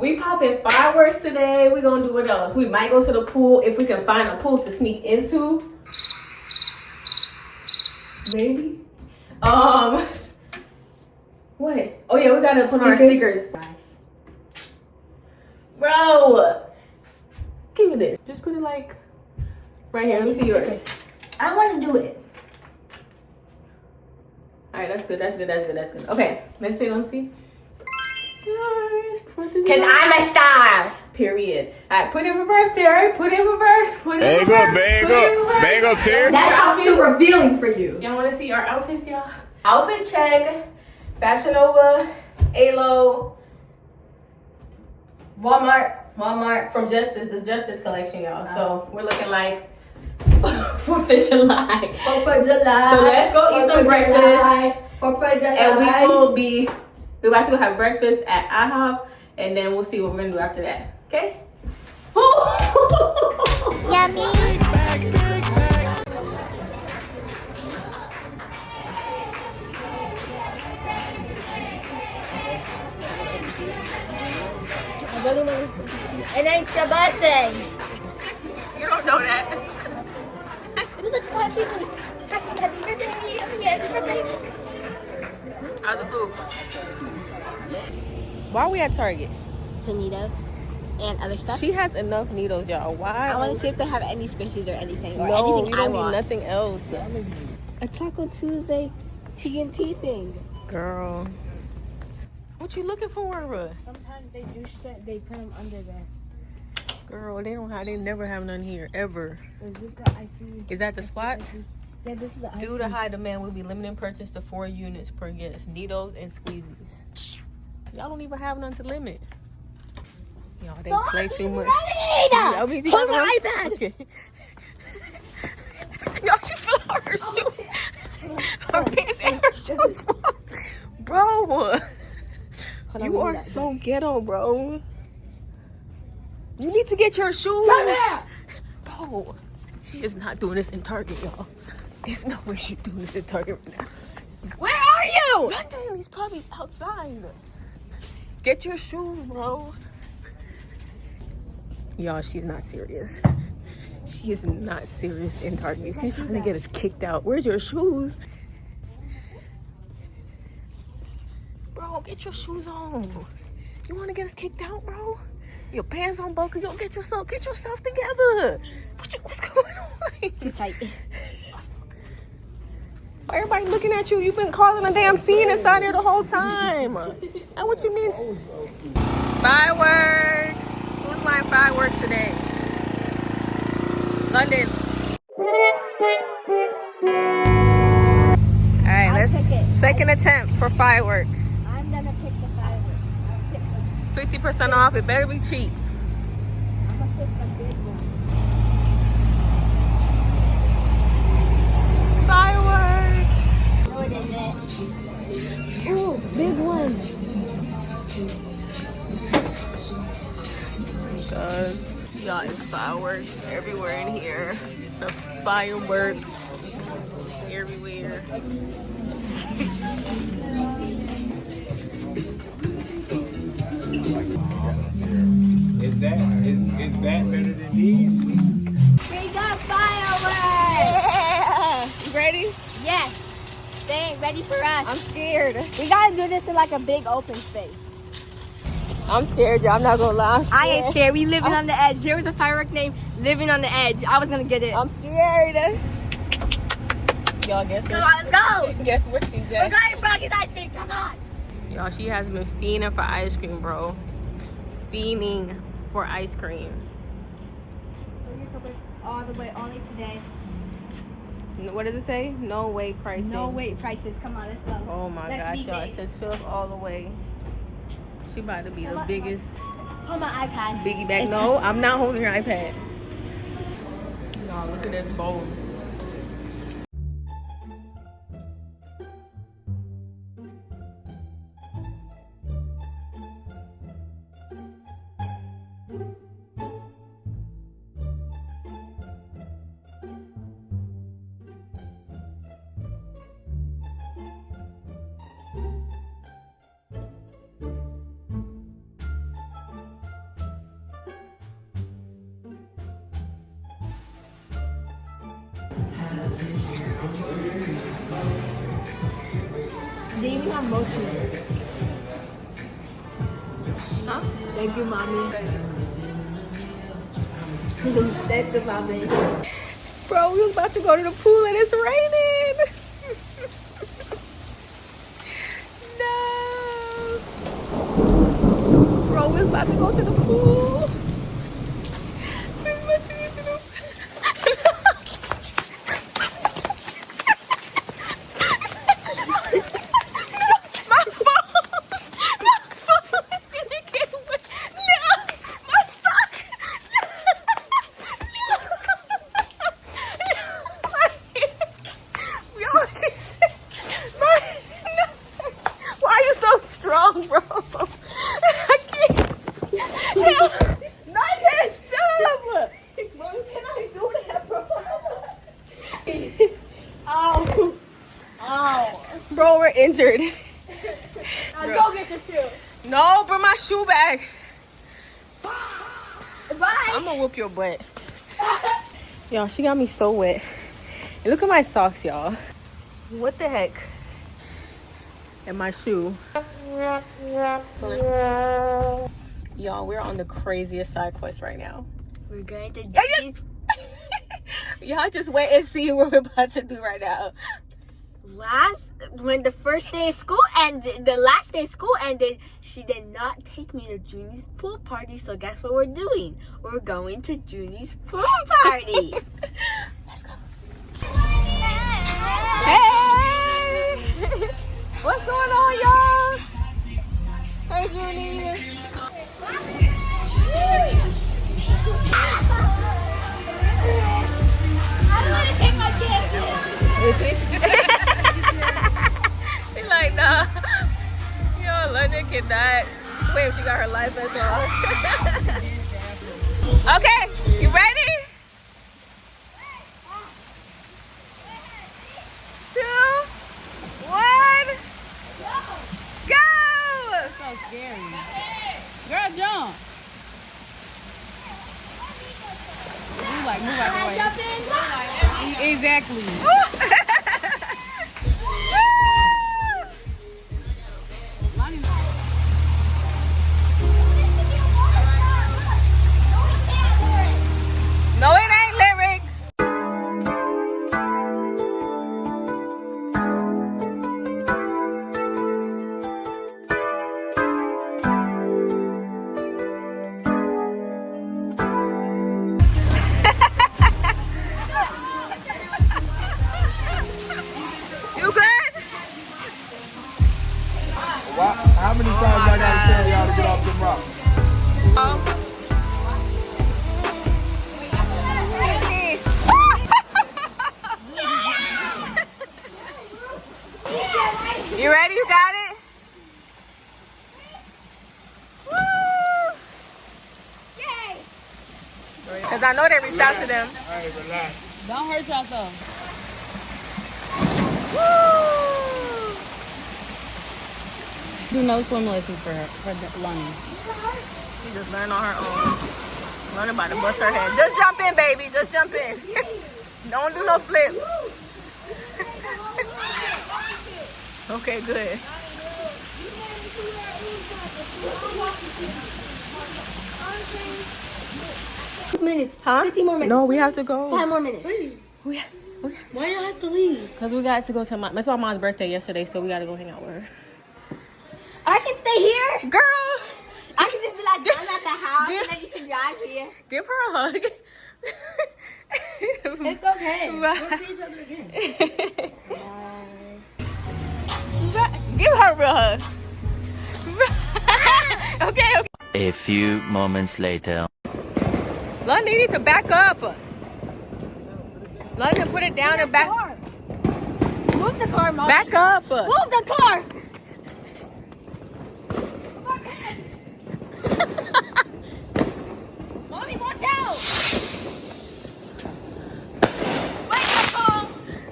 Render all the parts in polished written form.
We popping fireworks today. We gonna do what else? We might go to the pool if we can find a pool to sneak into. Maybe. What? Oh yeah, we gotta put on our stickers. Bro, give me this. Just put it like right here. Let me see yours. I want to do it. All right, that's good. That's good. That's good. That's good. Okay, let's see. Let's see. Cause I'm a star. Period. All right, put it in reverse, Terry. Put it in reverse. Put it in reverse. Bang up, Terry. That talks too revealing for you. Y'all want to see our outfits, y'all? Outfit check. Fashion Nova, Alo, Walmart. from the Justice collection, y'all. So we're looking like 4th of July. 4th of July. So let's go eat some breakfast. 4th of July. And we're about to go have breakfast at IHOP, and then we'll see what we're gonna do after that. Okay? Yummy. And then it's your birthday. You don't know that. It was like 5 people. Happy birthday. Happy birthday. How's the food? Why are we at Target? To needohs and other stuff. She has enough needles, y'all. Why? I want to see if they have any squishes or anything. Or No, anything you don't I need want. nothing else. A Taco Tuesday TNT thing. Girl. What you looking for? Sometimes they do set, they put them under there. Girl, they never have none here, ever. Bazooka, I see. Is that the spot? Yeah, this is the Due to high demand, we'll be limiting purchase to 4 units per guest. Needos and squeezes. Y'all don't even have none to limit. Y'all, they play too much. Hold my iPad. Okay. Y'all, she fell out her shoes. Her pants and her shoes. Bro. You are so ghetto, bro. You need to get your shoes. Come here. Bro, she is not doing this in Target, y'all. There's no way she's doing this in Target right now. Where are you? Nothing. He's probably outside. Get your shoes, bro. Y'all, she's not serious. She is not serious in Target. She's trying to get us kicked out. Where's your shoes? Bro, get your shoes on. You want to get us kicked out, bro? Your pants on buckle. Yo, get yourself together. What's going on? Too tight. Everybody looking at you. You've been calling a damn scene inside there the whole time. And what you mean? Fireworks. Who's flying fireworks today? London. All right, let's second attempt for fireworks. I'm gonna pick the fireworks. 50% off. It better be cheap. I'm gonna pick the big one. Fireworks. What is it? Ooh, big one. Y'all, it's fireworks everywhere in here. The fireworks everywhere. Is that better than these? We got fireworks! Yeah. You ready? Yes. They ain't ready for us. I'm scared. We gotta do this in like a big open space. I'm scared, y'all. I'm not gonna lie. I'm scared. I ain't scared. We living on the edge. There was a firework named Living on the Edge. I was gonna get it. I'm scared. Y'all, guess where? Come on, let's go. Guess where she's We're at? going Froggy's ice cream. Come on. Y'all, she has been fiending for ice cream, bro. Fiending for ice cream. All the way, only today. What does it say? No wait pricing. No wait prices. Come on, let's go. Oh my gosh, y'all. It says fill up all the way. She about to be the biggest Hold my iPad. biggie bag. No, I'm not holding your iPad. No, look at this bowl. They even have mochi. Huh? Thank you, mommy. Thank you, mommy. Bro, we was about to go to the pool and it's raining. No. Bro, we was about to go to the pool. We was about to go to the pool. My phone. My phone is gonna get wet. No, my sock. Yo, she said, no. Why are you so strong, bro? I can't. Not that stuff. Bro, can I do that, bro? Ow. Ow. Bro, we're injured. Go get the shoe. No, bring my shoe back. Bye. I'm gonna whoop your butt. Y'all, she got me so wet. And look at my socks, y'all. What the heck? And my shoe. Y'all, we're on the craziest side quest right now. We're going to Y'all just wait and see what we're about to do right now. when the first day of school and the last day of school ended, she did not take me to Junie's pool party. So guess what we're doing? We're going to Junie's pool party. Let's go. Hey! What's going on, y'all? Hey, Junie. I don't want to take my chances. Is she? She's like, nah. Yo, London cannot swim. She got her life vest on. Okay, you ready? 2, 1, go! That's so scary. Girl, jump. Move out the way. Exactly. No, it ain't lyric. You good? How many times I gotta tell y'all to get off them rocks? You ready? You got it? Woo! Yay! Because I know they reached out to them. Hey, relax. Don't hurt yourself. Woo! Do no swim lessons for her, for Lonnie. She just learned on her own. Learning about to bust her head. Just jump in, baby. Just jump in. Don't do no flip. Okay, good. Minutes. Huh? 15 more minutes. No, we have to go. 5 more minutes. Why do you have to leave? Because we got to go to it's my mom's birthday yesterday, so we got to go hang out with her. I can stay here. Girl, I can just be like, I'm at the house, and then you can drive here. give her a hug. It's okay. Bye. We'll see each other again. Give her a real hug. Okay. A few moments later. London, you need to back up. London, put it down and back. Move the car, Mom. Back up. Move the car. Mommy, watch out. Wake up call.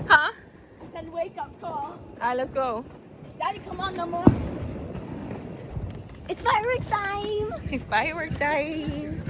Huh? I said wake up call. All right, let's go. Daddy, come on, no more. It's fireworks time. Fireworks time.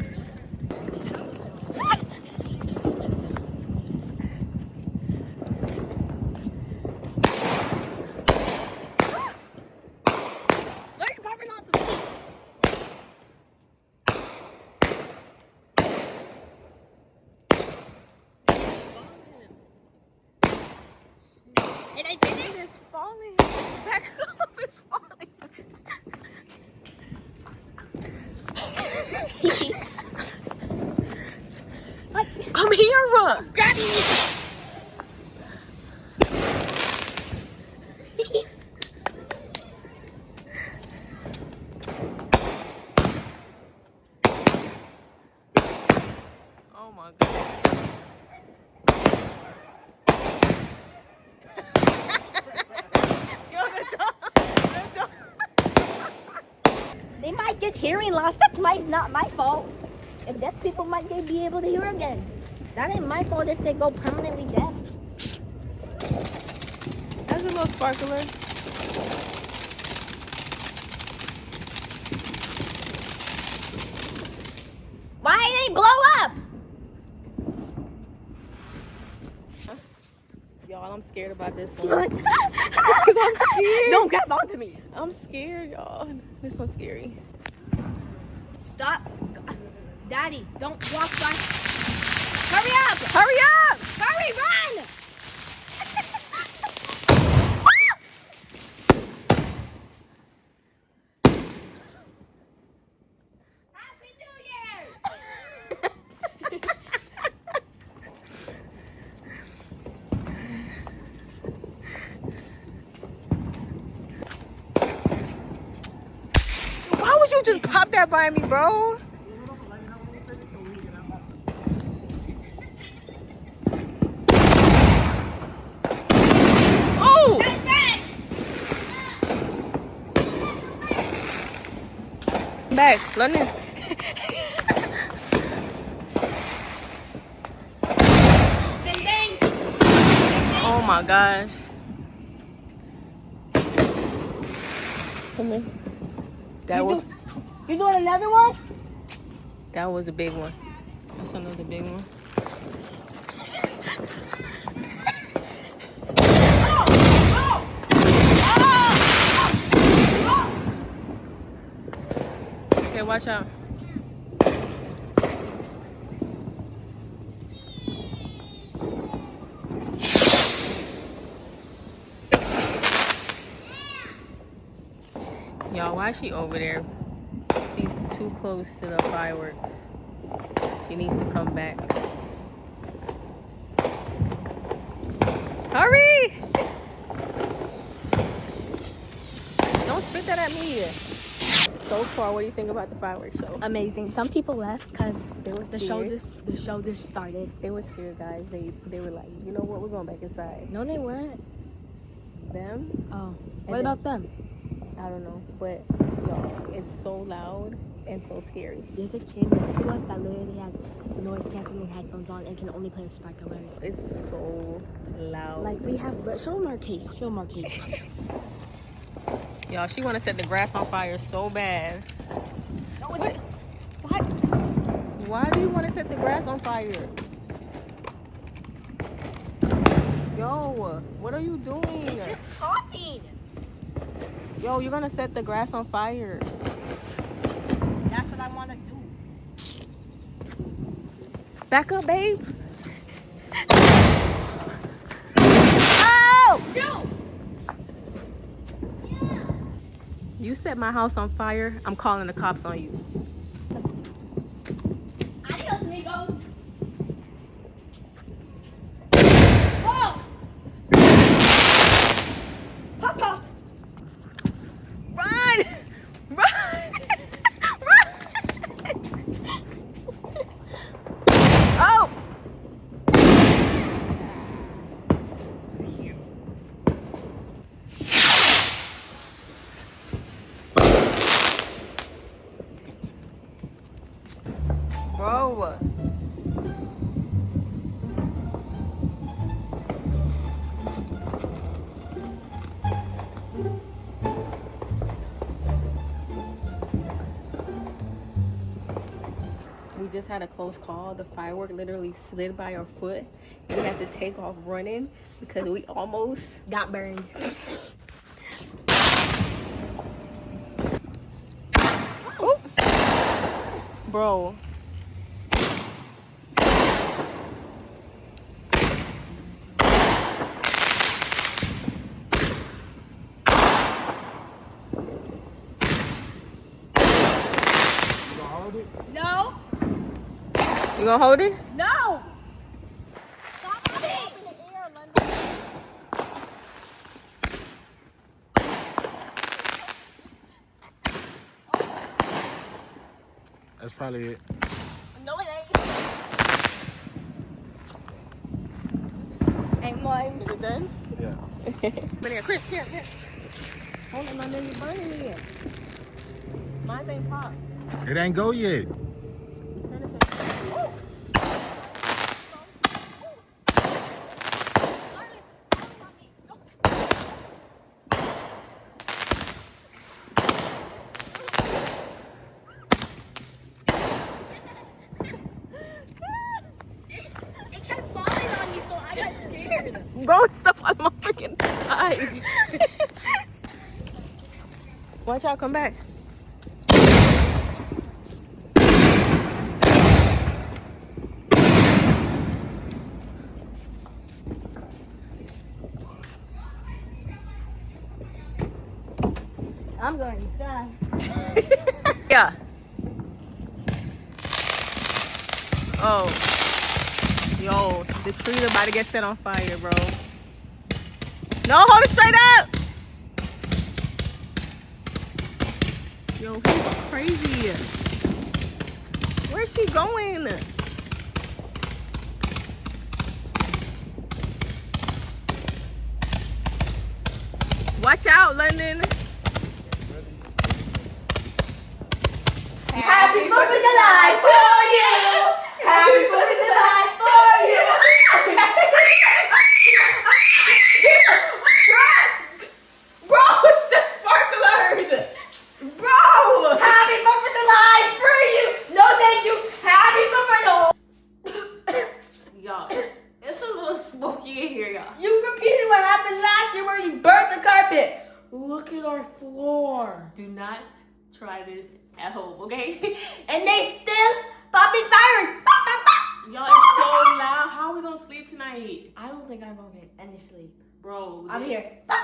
permanent hearing loss. That's not my fault. If deaf people might they be able to hear again. That ain't my fault if they go permanently deaf. That's a little sparkler. Why ain't they blow up? Y'all, I'm scared about this one. Because I'm scared. Don't grab onto me. I'm scared, y'all. This one's scary. Stop. Daddy, don't walk by. Hurry up! Hurry up! Hurry, run! Happy New Year! Why would you just pop that by me, bro? Oh! Back, London. Oh my gosh. Come here. You doing another one? That was a big one. That's another big one. Okay, watch out. Y'all, why is she over there? She's too close to the fireworks. She needs to come back. Hurry! Don't spit that at me. So far, what do you think about the fireworks show? Amazing. Some people left because They were the scared. show just started. They were scared, guys. They were like, you know what? We're going back inside. No, they weren't. Them? Oh, And what then- about them? I don't know. But, y'all, it's so loud and so scary. There's a kid next to us that literally has noise canceling headphones on and can only play with sparklers. It's so loud. Like we have, show them our case. Show them our case. Y'all, she want to set the grass on fire so bad. What? Why do you want to set the grass on fire? Yo, what are you doing? It's just popping. Yo, you're gonna set the grass on fire. That's what I want to do. Back up, babe. Oh! No! You set my house on fire, I'm calling the cops on you. Adios, amigo. Whoa! Pop up. Run! Run! Run! Oh! Bro. We just had a close call. The firework literally slid by our foot. We had to take off running because we almost Got burned. Ooh. Bro. No. You gonna hold it? No. That's probably it. No, it ain't. Ain't mine. Is it done? Yeah. But here, Chris, here. Hold it, my nigga, burning me. Mine ain't pop. It ain't go yet. It kept falling on me, so I got scared. Bro, it's stuff on my freaking eyes. Watch out, come back. I'm going inside. Yeah. Oh. Yo, the tree's about to get set on fire, bro. No, hold it straight up. Yo, he's crazy. Where's she going? Watch out, London. Happy 4th of July for you! Happy 4th of July for you! Bro, it's just sparklers. Bro! Happy 4th of July for you! No, thank you! Happy 4th of July! Y'all, it's a little smoky in here, y'all. You repeated what happened last year where you burnt the carpet. Look at our floor. Do not try this at home, okay? And they still popping fireworks. Pop, pop, pop. Y'all, it's so loud. How are we gonna sleep tonight? I don't think I'm gonna get any sleep. Bro, I'm here. Pop.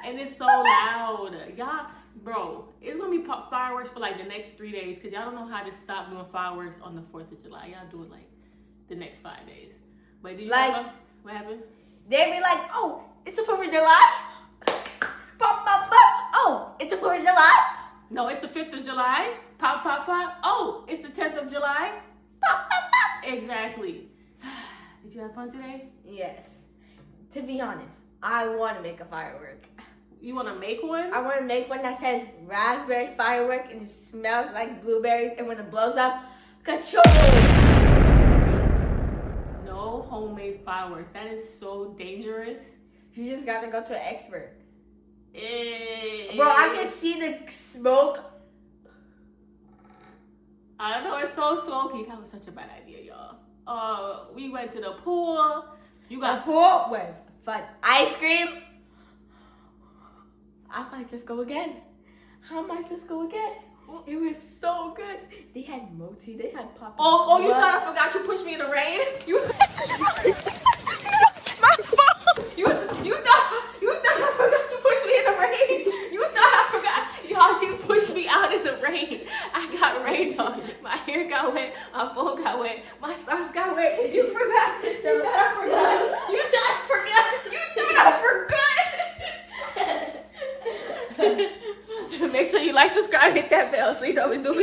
and it's so loud. Y'all, bro, it's gonna be fireworks for like the next 3 days because y'all don't know how to stop doing fireworks on the 4th of July. Y'all do it like the next 5 days. But did you Like- know what happened? They'd be like, oh, it's the 4th of July. Pop, pop, pop. Oh, it's the 4th of July. No, it's the 5th of July. Pop, pop, pop. Oh, it's the 10th of July. Pop, pop, pop. Exactly. Did you have fun today? Yes. To be honest, I want to make a firework. You want to make one? I want to make one that says raspberry firework and it smells like blueberries, and when it blows up, ka-chow! No homemade fireworks. That is so dangerous. You just got to go to an expert. Eh. Bro, I can see the smoke. I don't know, it's so smoky. That was such a bad idea, y'all. We went to the pool. You The got pool was fun. Ice cream. I might just go again. It was so good. They had mochi. They had pop. Oh, you thought I forgot you pushed me in the rain? You my fault. You thought I forgot to push me in the rain. You thought I forgot. Y'all, she pushed me out in the rain. I got rained on. My hair got wet. My phone got wet. My socks got wet. You forgot. You thought I forgot. You thought I forgot. Make sure you like, subscribe, hit that bell so you know it's new.